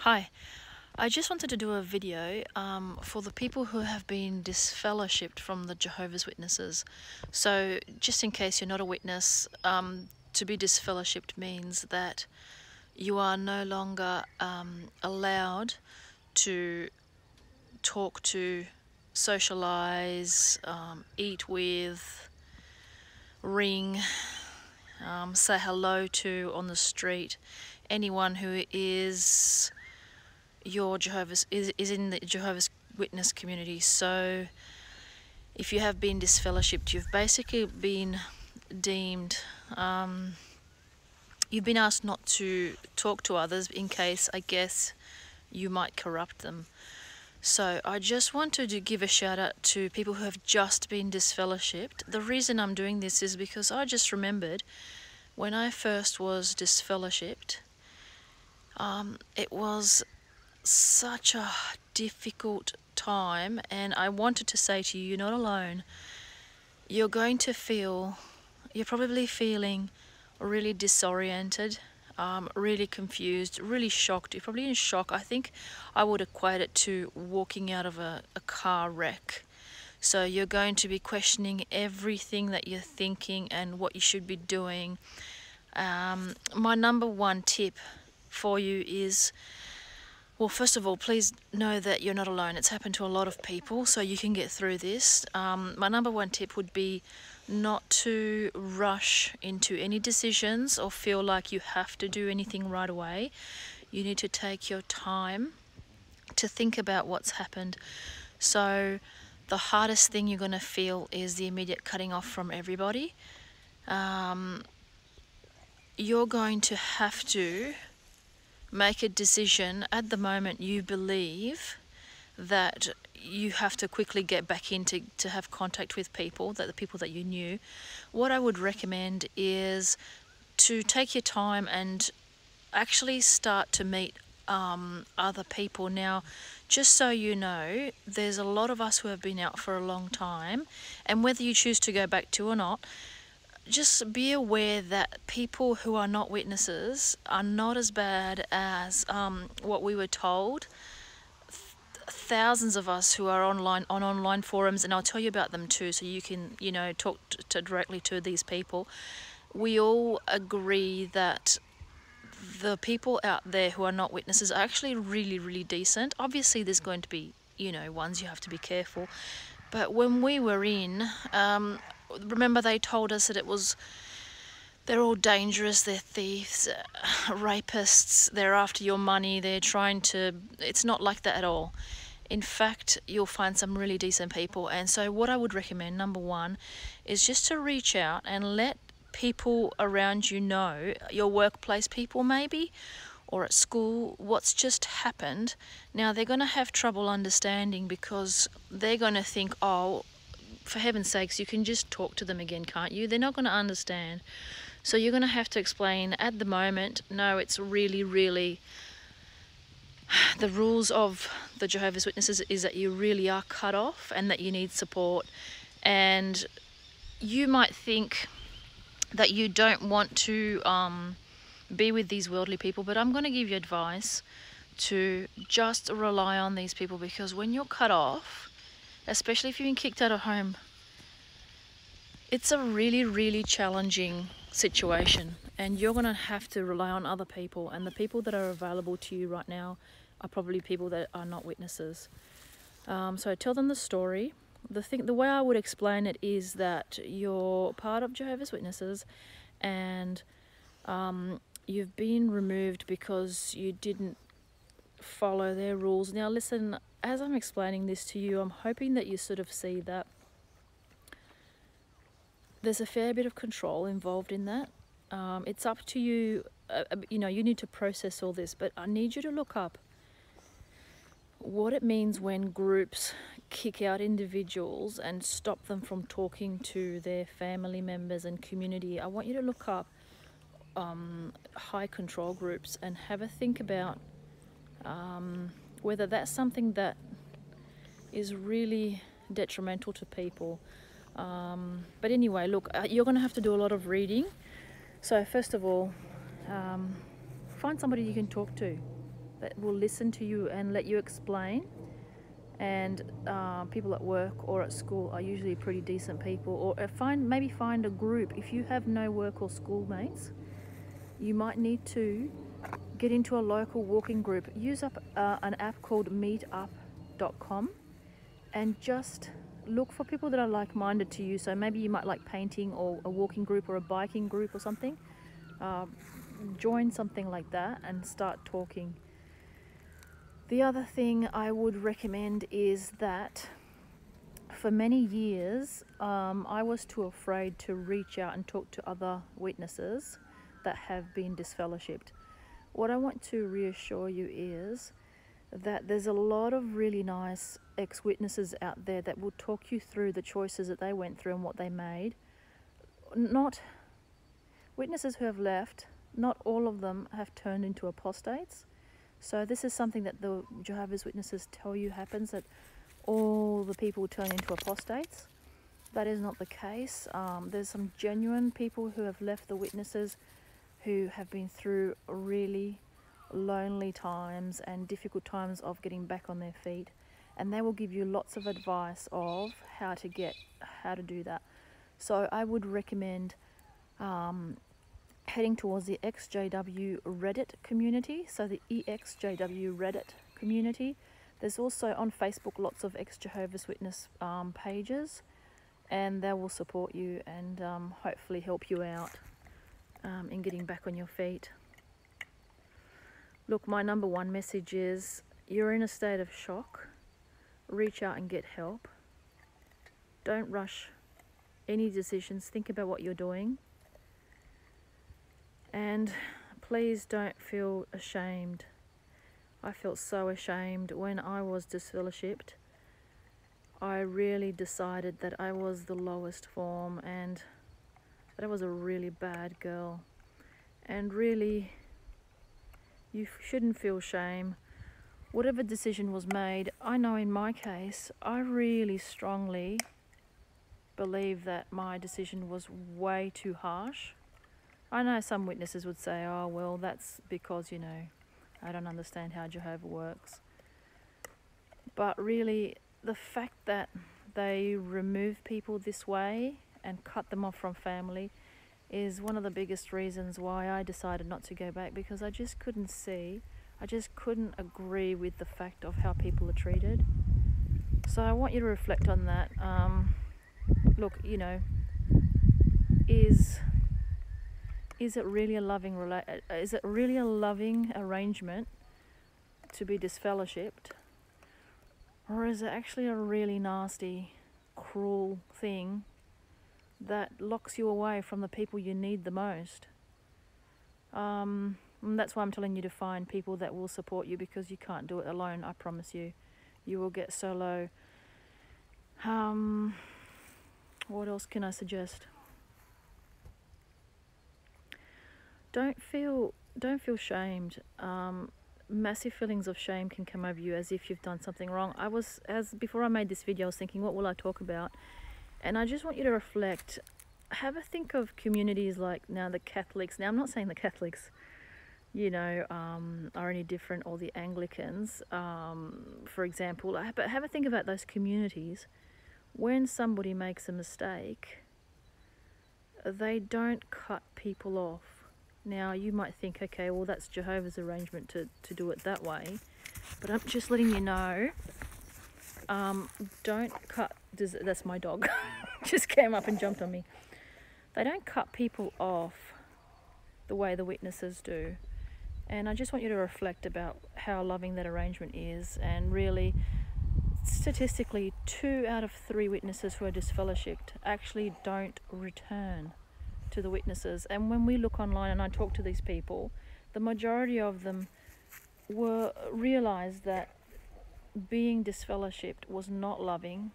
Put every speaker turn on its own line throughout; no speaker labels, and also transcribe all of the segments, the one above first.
Hi, I just wanted to do a video for the people who have been disfellowshipped from the Jehovah's Witnesses. So just in case you're not a witness, to be disfellowshipped means that you are no longer allowed to talk to, socialize, eat with, ring, say hello to on the street anyone who is in the Jehovah's Witness community. So if you have been disfellowshipped, you've basically been deemed, you've been asked not to talk to others in case, I guess, you might corrupt them. So I just wanted to give a shout out to people who have just been disfellowshipped. The reason I'm doing this is because I just remembered when I first was disfellowshipped, it was such a difficult time, and I wanted to say to you, you're not alone. You're probably feeling really disoriented, really confused, really shocked. You're probably in shock. I think I would equate it to walking out of a car wreck. So you're going to be questioning everything that you're thinking and what you should be doing. My number one tip for you is, well, first of all, please know that you're not alone. It's happened to a lot of people, so you can get through this. My number one tip would be not to rush into any decisions or feel like you have to do anything right away. You need to take your time to think about what's happened. So the hardest thing you're going to feel is the immediate cutting off from everybody. You're going to have to make a decision. At the moment, you believe that you have to quickly get back in to have contact with people, the people that you knew. What I would recommend is to take your time and actually start to meet other people. Now, just so you know, there's a lot of us who have been out for a long time, and whether you choose to go back to or not, just be aware that people who are not witnesses are not as bad as what we were told. Thousands of us who are on online forums, and I'll tell you about them too, so you can talk directly to these people. We all agree that the people out there who are not witnesses are actually really, really decent. Obviously, there's going to be ones you have to be careful, but when we were in, remember they told us that they're all dangerous, they're thieves, rapists, they're after your money, it's not like that at all. In fact, you'll find some really decent people. And so what I would recommend, number one, is just to reach out and let people around you know, your workplace people maybe, or at school, what's just happened. Now, they're going to have trouble understanding because they're going to think, oh, for heaven's sakes, you can just talk to them again, can't you? They're not going to understand. So you're going to have to explain, at the moment, no, it's really, really, the rules of the Jehovah's Witnesses is that you really are cut off and that you need support. And you might think that you don't want to be with these worldly people, but I'm going to give you advice to just rely on these people, because when you're cut off, especially if you've been kicked out of home, it's a really, really challenging situation, and you're going to have to rely on other people, and the people that are available to you right now are probably people that are not witnesses. So tell them the story. The way I would explain it is that you're part of Jehovah's Witnesses, and you've been removed because you didn't follow their rules. Now listen, as I'm explaining this to you, I'm hoping that you sort of see that there's a fair bit of control involved in that. It's up to you, you need to process all this, but I need you to look up what it means when groups kick out individuals and stop them from talking to their family members and community. I want you to look up high control groups and have a think about whether that's something that is really detrimental to people. But anyway, look, you're going to have to do a lot of reading. So first of all, find somebody you can talk to. that will listen to you and let you explain. And people at work or at school are usually pretty decent people. Or maybe find a group. If you have no work or schoolmates, you might need to get into a local walking group. Use up an app called meetup.com and just look for people that are like-minded to you. So maybe you might like painting or a walking group or a biking group or something. Join something like that and start talking. The other thing I would recommend is that for many years I was too afraid to reach out and talk to other witnesses that have been disfellowshipped. What I want to reassure you is that there's a lot of really nice ex-witnesses out there that will talk you through the choices that they went through and what they made. Not witnesses who have left, not all of them have turned into apostates. So this is something that the Jehovah's Witnesses tell you happens, that all the people turn into apostates. That is not the case. There's some genuine people who have left the witnesses who have been through really lonely times and difficult times of getting back on their feet, and they will give you lots of advice of how to do that. So I would recommend heading towards the XJW Reddit community, so the EXJW Reddit community. There's also on Facebook lots of ex-Jehovah's Witness pages, and they will support you and hopefully help you out in getting back on your feet. Look, my number one message is, you're in a state of shock. Reach out and get help. Don't rush any decisions. Think about what you're doing. And please don't feel ashamed. I felt so ashamed when I was disfellowshipped. I really decided that I was the lowest form and that I was a really bad girl. And really, you shouldn't feel shame. Whatever decision was made, I know in my case, I really strongly believe that my decision was way too harsh. I know some witnesses would say, oh, well, that's because, I don't understand how Jehovah works. But really, the fact that they remove people this way and cut them off from family is one of the biggest reasons why I decided not to go back, because I just couldn't agree with the fact of how people are treated. So I want you to reflect on that. Look, is it really a loving arrangement to be disfellowshipped, or is it actually a really nasty, cruel thing that locks you away from the people you need the most? And that's why I'm telling you to find people that will support you, because you can't do it alone. I promise you, you will get so low. What else can I suggest? Don't feel shamed. Massive feelings of shame can come over you as if you've done something wrong. Before I made this video, I was thinking, what will I talk about? And I just want you to reflect. Have a think of communities like now the Catholics. Now, I'm not saying the Catholics, are any different, or the Anglicans, for example. But have a think about those communities. When somebody makes a mistake, they don't cut people off. Now, you might think, okay, well, that's Jehovah's arrangement to do it that way. But I'm just letting you know, don't cut... That's my dog. Just came up and jumped on me. They don't cut people off the way the witnesses do. And I just want you to reflect about how loving that arrangement is. And really, statistically, 2 out of 3 witnesses who are disfellowshipped actually don't return to the witnesses. And when we look online and I talk to these people, the majority of them realized that being disfellowshipped was not loving.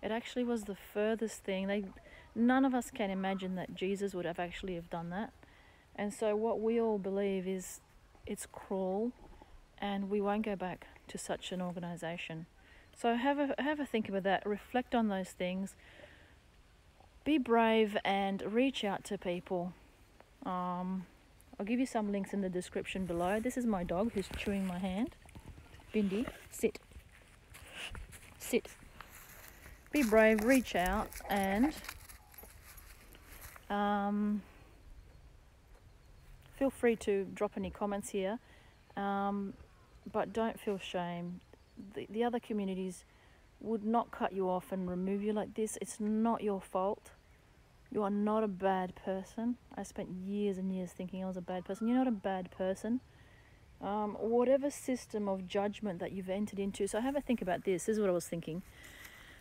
It actually was the furthest thing. None of us can imagine that Jesus would have actually have done that. And so what we all believe is it's cruel, and we won't go back to such an organization. So have a think about that. Reflect on those things. Be brave and reach out to people. I'll give you some links in the description below. This is my dog who's chewing my hand. Bindi, sit. Sit. Be brave, reach out, and feel free to drop any comments here, but don't feel shame. The other communities would not cut you off and remove you like this. It's not your fault. You are not a bad person. I spent years and years thinking I was a bad person. You're not a bad person. Whatever system of judgment that you've entered into. So have a think about this. This is what I was thinking.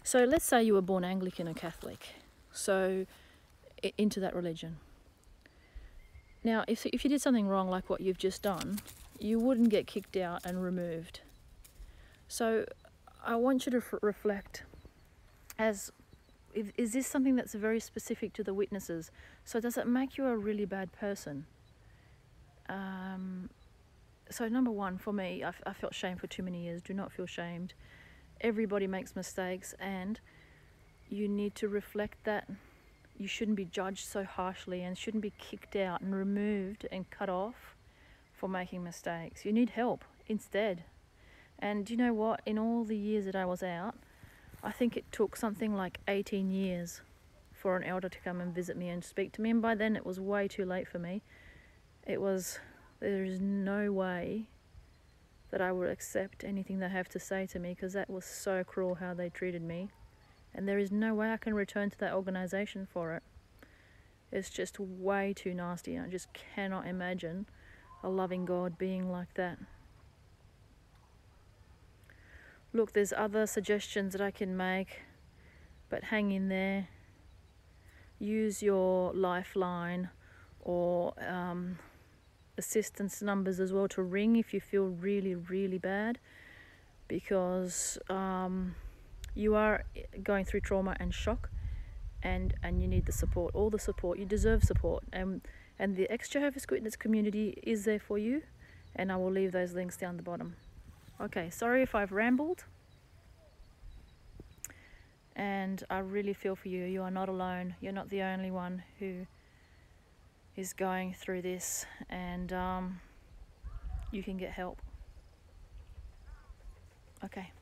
So let's say you were born Anglican or Catholic. So into that religion. Now, if you did something wrong like what you've just done, you wouldn't get kicked out and removed. So I want you to reflect as... Is this something that's very specific to the witnesses? So does it make you a really bad person? So number one, for me, I felt shame for too many years. Do not feel shamed. Everybody makes mistakes, and you need to reflect that. You shouldn't be judged so harshly and shouldn't be kicked out and removed and cut off for making mistakes. You need help instead. And you know what? In all the years that I was out, I think it took something like 18 years for an elder to come and visit me and speak to me, and by then it was way too late for me. There is no way that I would accept anything they have to say to me, because that was so cruel how they treated me, and there is no way I can return to that organisation for it. It's just way too nasty. I just cannot imagine a loving God being like that. Look, there's other suggestions that I can make, but hang in there. Use your Lifeline or assistance numbers as well to ring if you feel really, really bad, because you are going through trauma and shock, and you need the support, all the support. You deserve support, and the ex-Jehovah's Witness community is there for you, and I will leave those links down the bottom. Okay, sorry if I've rambled, and I really feel for you. You are not alone. You're not the only one who is going through this, and you can get help. Okay.